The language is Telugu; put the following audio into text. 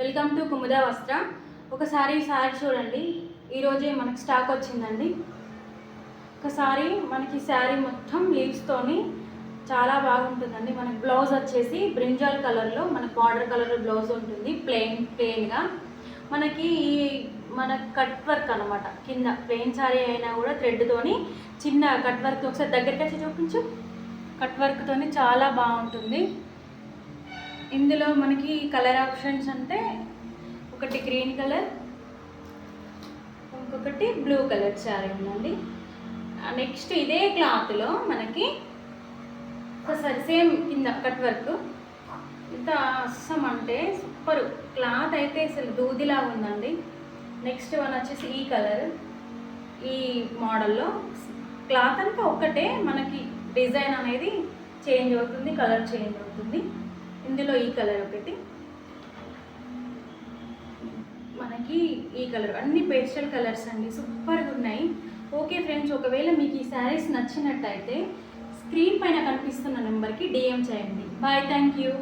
వెల్కమ్ టు కుముదా వస్త్ర. ఒకసారి సారీ చూడండి, ఈరోజే మనకి స్టాక్ వచ్చిందండి. ఒకసారి మనకి శారీ మొత్తం లీవ్స్తోని చాలా బాగుంటుందండి. మనకి బ్లౌజ్ వచ్చేసి బ్రింజాల్ కలర్లో మనకు బార్డర్ కలర్లో బ్లౌజ్ ఉంటుంది. ప్లెయిన్గా మనకి మన కట్ వర్క్ అనమాట. కింద ప్లెయిన్ శారీ అయినా కూడా థ్రెడ్తోని చిన్న కట్ వర్క్, ఒకసారి దగ్గరికి వచ్చి చూపించు. కట్ వర్క్తోని చాలా బాగుంటుంది. ఇందులో మనకి కలర్ ఆప్షన్స్ అంటే ఒకటి గ్రీన్ కలర్, ఇంకొకటి బ్లూ కలర్ శారీ ఉందండి. నెక్స్ట్ ఇదే క్లాత్లో మనకి ఒకసారి సేమ్ కింద కట్ వర్క్, ఇంత అస్సం అంటే సూపర్ క్లాత్ అయితే అసలు దూదిలాగా ఉందండి. నెక్స్ట్ వన్ వచ్చేసి ఈ కలర్, ఈ మోడల్లో క్లాత్ అంతా ఒక్కటే, మనకి డిజైన్ అనేది చేంజ్ అవుతుంది, కలర్ చేంజ్ అవుతుంది. ఇందులో ఈ కలర్ ఒకటి, మనకి ఈ కలర్, అన్ని పేస్టల్ కలర్స్ అండి, సూపర్గా ఉన్నాయి. ఓకే ఫ్రెండ్స్, ఒకవేళ మీకు ఈ శారీస్ నచ్చినట్టయితే స్క్రీన్ పైన కనిపిస్తున్న నెంబర్కి డిఎం చేయండి. Bye, thank you.